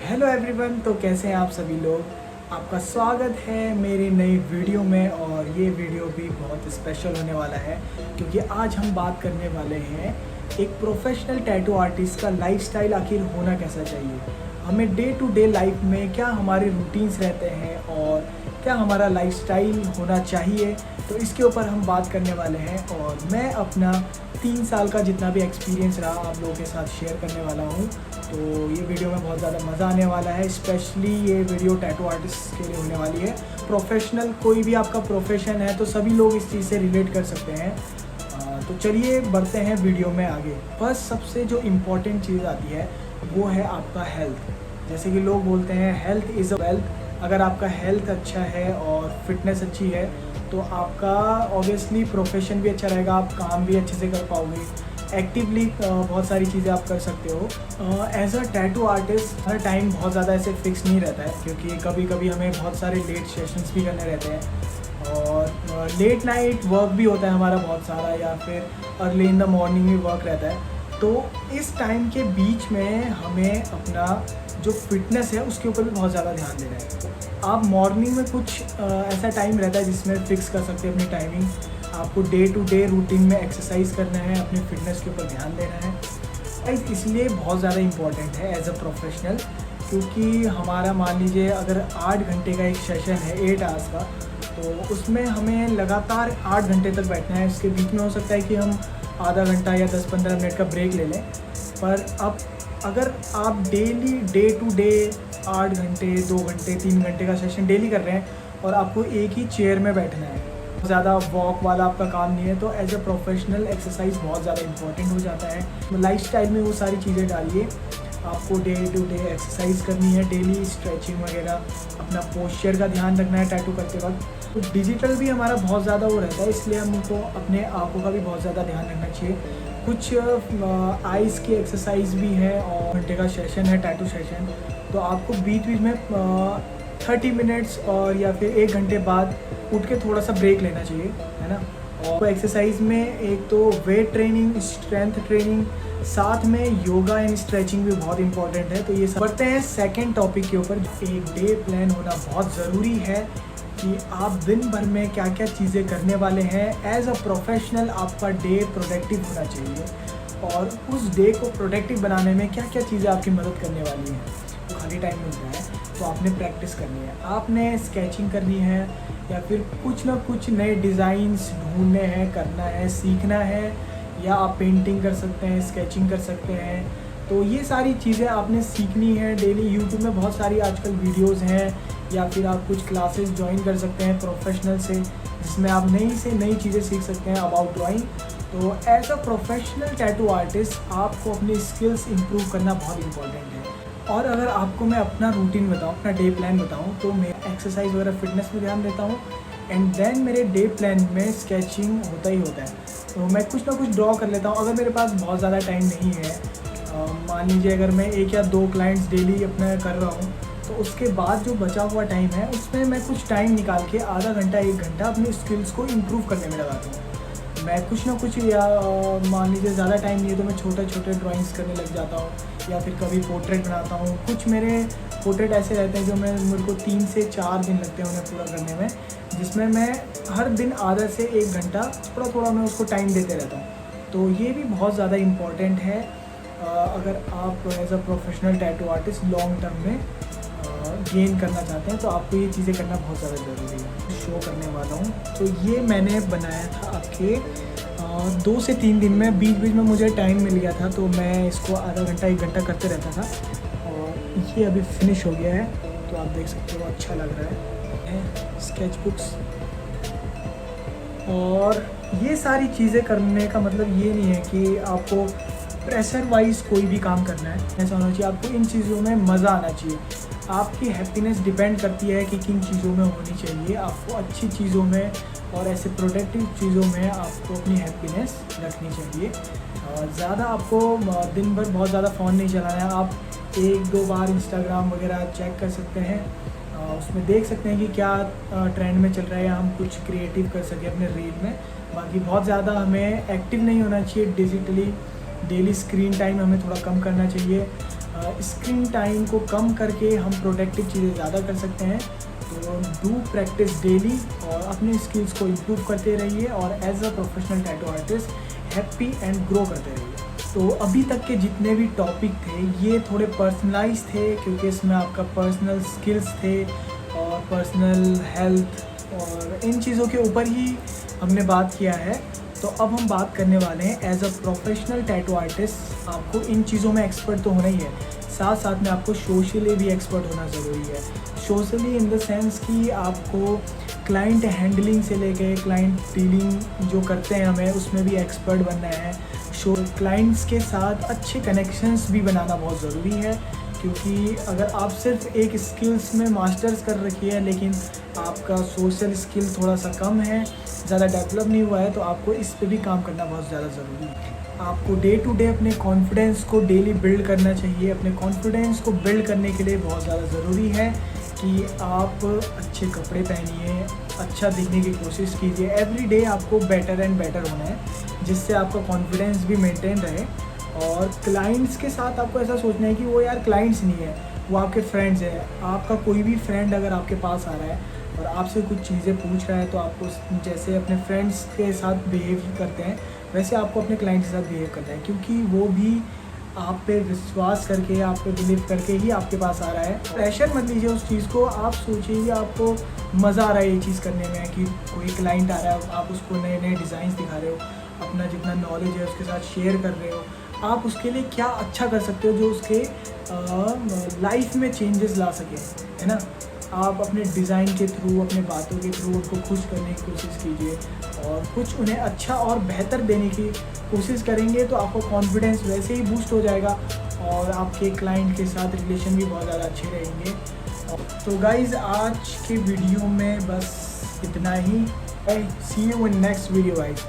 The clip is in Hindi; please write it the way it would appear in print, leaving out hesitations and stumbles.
Hello everyone. तो कैसे हैं आप सभी लोग। आपका स्वागत है मेरी नई वीडियो में। और ये वीडियो भी बहुत स्पेशल होने वाला है क्योंकि आज हम बात करने वाले हैं एक प्रोफेशनल टैटू आर्टिस्ट का लाइफस्टाइल आखिर होना कैसा चाहिए। हमें डे टू डे लाइफ में क्या हमारे रूटीन्स रहते हैं और क्या हमारा लाइफस्टाइल होना चाहिए, तो इसके ऊपर हम बात करने वाले हैं। और मैं अपना 3 साल का जितना भी एक्सपीरियंस रहा आप लोगों के साथ शेयर करने वाला हूँ। तो ये वीडियो में बहुत ज़्यादा मज़ा आने वाला है। स्पेशली ये वीडियो टैटू आर्टिस्ट के लिए होने वाली है। प्रोफेशनल कोई भी आपका प्रोफेशन है तो सभी लोग इस चीज़ से रिलेट कर सकते हैं। तो चलिए बढ़ते हैं वीडियो में आगे। फर्स्ट सबसे जो इम्पोर्टेंट चीज़ आती है वो है आपका हेल्थ। जैसे कि लोग बोलते हैं हेल्थ इज़ अ वेल्थ। अगर आपका हेल्थ अच्छा है और फिटनेस अच्छी है तो आपका ऑब्वियसली प्रोफेशन भी अच्छा रहेगा, आप काम भी अच्छे से कर पाओगे। एक्टिवली बहुत सारी चीज़ें आप कर सकते हो। एज अ टैटू आर्टिस्ट हर टाइम बहुत ज़्यादा ऐसे फिक्स नहीं रहता है क्योंकि कभी कभी हमें बहुत सारे लेट सेशंस भी करने रहते हैं और लेट नाइट वर्क भी होता है हमारा बहुत सारा, या फिर अर्ली इन द मॉर्निंग भी वर्क रहता है। तो इस टाइम के बीच में हमें अपना जो फिटनेस है उसके ऊपर भी बहुत ज़्यादा ध्यान देना है। आप मॉर्निंग में कुछ ऐसा टाइम रहता है जिसमें फिक्स कर सकते हैं अपनी टाइमिंग। आपको डे टू डे रूटीन में एक्सरसाइज करना है, अपनी फिटनेस के ऊपर ध्यान देना है। इसलिए बहुत ज़्यादा इम्पॉर्टेंट है एज अ प्रोफेशनल, क्योंकि हमारा मान लीजिए अगर 8 घंटे का एक सेशन है 8 आवर्स का, तो उसमें हमें लगातार 8 घंटे तक बैठना है। इसके बीच में हो सकता है कि हम आधा घंटा या 10-15 मिनट का ब्रेक ले लें। पर अब अगर आप डेली डे टू डे 8 घंटे 2 घंटे 3 घंटे का सेशन डेली कर रहे हैं और आपको एक ही चेयर में बैठना है, ज़्यादा वॉक वाला आपका काम नहीं है, तो एज अ प्रोफेशनल एक्सरसाइज बहुत ज़्यादा इंपॉर्टेंट हो जाता है। लाइफस्टाइल में वो सारी चीज़ें डालिए। आपको डे टू डे एक्सरसाइज करनी है, डेली स्ट्रेचिंग वगैरह, अपना पोस्चर का ध्यान रखना है टैटू करते वक्त। तो डिजिटल भी हमारा बहुत ज़्यादा वो रहता है, इसलिए हमको अपने आँखों का भी बहुत ज़्यादा ध्यान रखना चाहिए। कुछ आइज़ की एक्सरसाइज भी है और घंटे का सेशन है टैटू सेशन, तो आपको बीच बीच में 30 मिनट्स और या फिर 1 घंटे बाद उठ के थोड़ा सा ब्रेक लेना चाहिए, है ना। और एक्सरसाइज में एक तो वेट ट्रेनिंग, स्ट्रेंथ ट्रेनिंग, साथ में योगा एंड स्ट्रेचिंग भी बहुत इंपॉर्टेंट है। तो ये सब बढ़ते हैं सेकंड टॉपिक के ऊपर। एक डे प्लान होना बहुत ज़रूरी है कि आप दिन भर में क्या क्या चीज़ें करने वाले हैं। एज अ प्रोफेशनल आपका डे प्रोडक्टिव होना चाहिए और उस डे को प्रोडक्टिव बनाने में क्या क्या चीज़ें आपकी मदद करने वाली हैं। तो खाली टाइम मिल रहा है तो आपने प्रैक्टिस करनी है, आपने स्केचिंग करनी है, या फिर कुछ ना कुछ नए डिज़ाइंस ढूंढने हैं, करना है, सीखना है, या आप पेंटिंग कर सकते हैं, स्केचिंग कर सकते हैं। तो ये सारी चीज़ें आपने सीखनी है डेली। यूट्यूब में बहुत सारी आजकल वीडियोस हैं, या फिर आप कुछ क्लासेस ज्वाइन कर सकते हैं प्रोफेशनल से, जिसमें आप नई से नई चीज़ें सीख सकते हैं अबाउट ड्राइंग। तो as a professional tattoo artist आपको अपनी स्किल्स इम्प्रूव करना बहुत इंपॉर्टेंट है। और अगर आपको मैं अपना रूटीन बताऊँ, अपना डे प्लान बताऊँ, तो मैं एक्सरसाइज वगैरह फिटनेस में ध्यान देता हूँ एंड देन मेरे डे प्लान में स्केचिंग होता ही होता है। तो मैं कुछ ना कुछ ड्रॉ कर लेता हूँ अगर मेरे पास बहुत ज़्यादा टाइम नहीं है। मान लीजिए अगर मैं 1 या 2 क्लाइंट्स डेली अपना कर रहा हूँ, तो उसके बाद जो बचा हुआ टाइम है उसमें मैं कुछ टाइम निकाल के आधा घंटा 1 घंटा अपनी स्किल्स को इम्प्रूव करने में लगाता हूँ। मैं कुछ ना कुछ, या मान लीजिए ज़्यादा टाइम नहीं है तो मैं छोटे छोटे ड्राइंग्स करने लग जाता हूँ, या फिर कभी पोर्ट्रेट बनाता हूँ। कुछ मेरे पोर्ट्रेट ऐसे रहते हैं जो मेरे को 3 से 4 दिन लगते हैं उन्हें पूरा करने में, जिसमें मैं हर दिन आधा से 1 घंटा थोड़ा थोड़ा मैं उसको टाइम देते रहता हूँ। तो ये भी बहुत ज़्यादा इम्पॉर्टेंट है अगर आप as a professional tattoo artist long term में गेन करना चाहते हैं, तो आपको ये चीज़ें करना बहुत ज़्यादा ज़रूरी है। शो करने वाला हूँ, तो ये मैंने बनाया था आपके 2 से 3 दिन में। बीच बीच में मुझे टाइम मिल गया था तो मैं इसको आधा घंटा 1 घंटा करते रहता था, और ये अभी फिनिश हो गया है। तो आप देख सकते हो अच्छा लग रहा है। स्केच बुक्स और ये सारी चीज़ें करने का मतलब ये नहीं है कि आपको प्रेशर वाइज कोई भी काम करना है, ऐसा होना चाहिए। आपको इन चीज़ों में मज़ा आना चाहिए। आपकी हैप्पीनेस डिपेंड करती है कि किन चीज़ों में होनी चाहिए। आपको अच्छी चीज़ों में और ऐसे प्रोडक्टिव चीज़ों में आपको अपनी हैप्पीनेस रखनी चाहिए। ज़्यादा आपको दिन भर बहुत ज़्यादा फ़ोन नहीं चलाना है। आप 1-2 बार इंस्टाग्राम वगैरह चेक कर सकते हैं, उसमें देख सकते हैं कि क्या ट्रेंड में चल रहा है, या हम कुछ क्रिएटिव कर सकें अपने रील में। बाकी बहुत ज़्यादा हमें एक्टिव नहीं होना चाहिए डिजिटली। डेली स्क्रीन टाइम हमें थोड़ा कम करना चाहिए। स्क्रीन टाइम को कम करके हम प्रोडक्टिव चीज़ें ज़्यादा कर सकते हैं। तो डू प्रैक्टिस डेली और अपनी स्किल्स को इम्प्रूव करते रहिए और as a professional tattoo artist happy and grow करते रहिए। तो अभी तक के जितने भी टॉपिक थे ये थोड़े पर्सनलाइज थे, क्योंकि इसमें आपका पर्सनल स्किल्स थे और पर्सनल हेल्थ और इन चीज़ों के ऊपर ही हमने बात किया है। तो अब हम बात करने वाले हैं as a professional tattoo artist आपको इन चीज़ों में एक्सपर्ट तो होना ही है, साथ साथ में आपको सोशली भी एक्सपर्ट होना ज़रूरी है। सोशली इन द सेंस कि आपको क्लाइंट हैंडलिंग से लेके क्लाइंट डीलिंग जो करते हैं हमें उसमें भी एक्सपर्ट बनना है। क्लाइंट्स के साथ अच्छे कनेक्शंस भी बनाना बहुत ज़रूरी है, क्योंकि अगर आप सिर्फ एक स्किल्स में मास्टर्स कर रखी है लेकिन आपका सोशल स्किल थोड़ा सा कम है, ज़्यादा डेवलप नहीं हुआ है, तो आपको इस पे भी काम करना बहुत ज़्यादा ज़रूरी है। आपको डे टू डे अपने कॉन्फिडेंस को डेली बिल्ड करना चाहिए। अपने कॉन्फिडेंस को बिल्ड करने के लिए बहुत ज़्यादा ज़रूरी है कि आप अच्छे कपड़े पहनिए, अच्छा दिखने की कोशिश कीजिए। एवरी डे आपको बेटर एंड बेटर होना है, जिससे आपका कॉन्फिडेंस भी मेंटेन रहे। और क्लाइंट्स के साथ आपको ऐसा सोचना है कि वो यार क्लाइंट्स नहीं है, वो आपके फ्रेंड्स हैं। आपका कोई भी फ्रेंड अगर आपके पास आ रहा है और आपसे कुछ चीज़ें पूछ रहा है, तो आपको जैसे अपने फ्रेंड्स के साथ बिहेव करते हैं वैसे आपको अपने क्लाइंट के साथ बिहेव करना है, क्योंकि वो भी आप पे विश्वास करके, आप पे बिलीव करके ही आपके पास आ रहा है। प्रेशर मत लीजिए उस चीज़ को, आप सोचिए कि आपको मज़ा आ रहा है ये चीज़ करने में, कि कोई क्लाइंट आ रहा है, आप उसको नए नए डिज़ाइंस दिखा रहे हो, अपना जितना नॉलेज है उसके साथ शेयर कर रहे हो, आप उसके लिए क्या अच्छा कर सकते हो जो उसके लाइफ में चेंजेस ला सके, है ना। आप अपने डिज़ाइन के थ्रू, अपने बातों के थ्रू उनको खुश करने की कोशिश कीजिए और कुछ उन्हें अच्छा और बेहतर देने की कोशिश करेंगे तो आपका कॉन्फिडेंस वैसे ही बूस्ट हो जाएगा और आपके क्लाइंट के साथ रिलेशन भी बहुत ज़्यादा अच्छे रहेंगे। तो गाइज़ आज के वीडियो में बस इतना ही। See you in next video guys.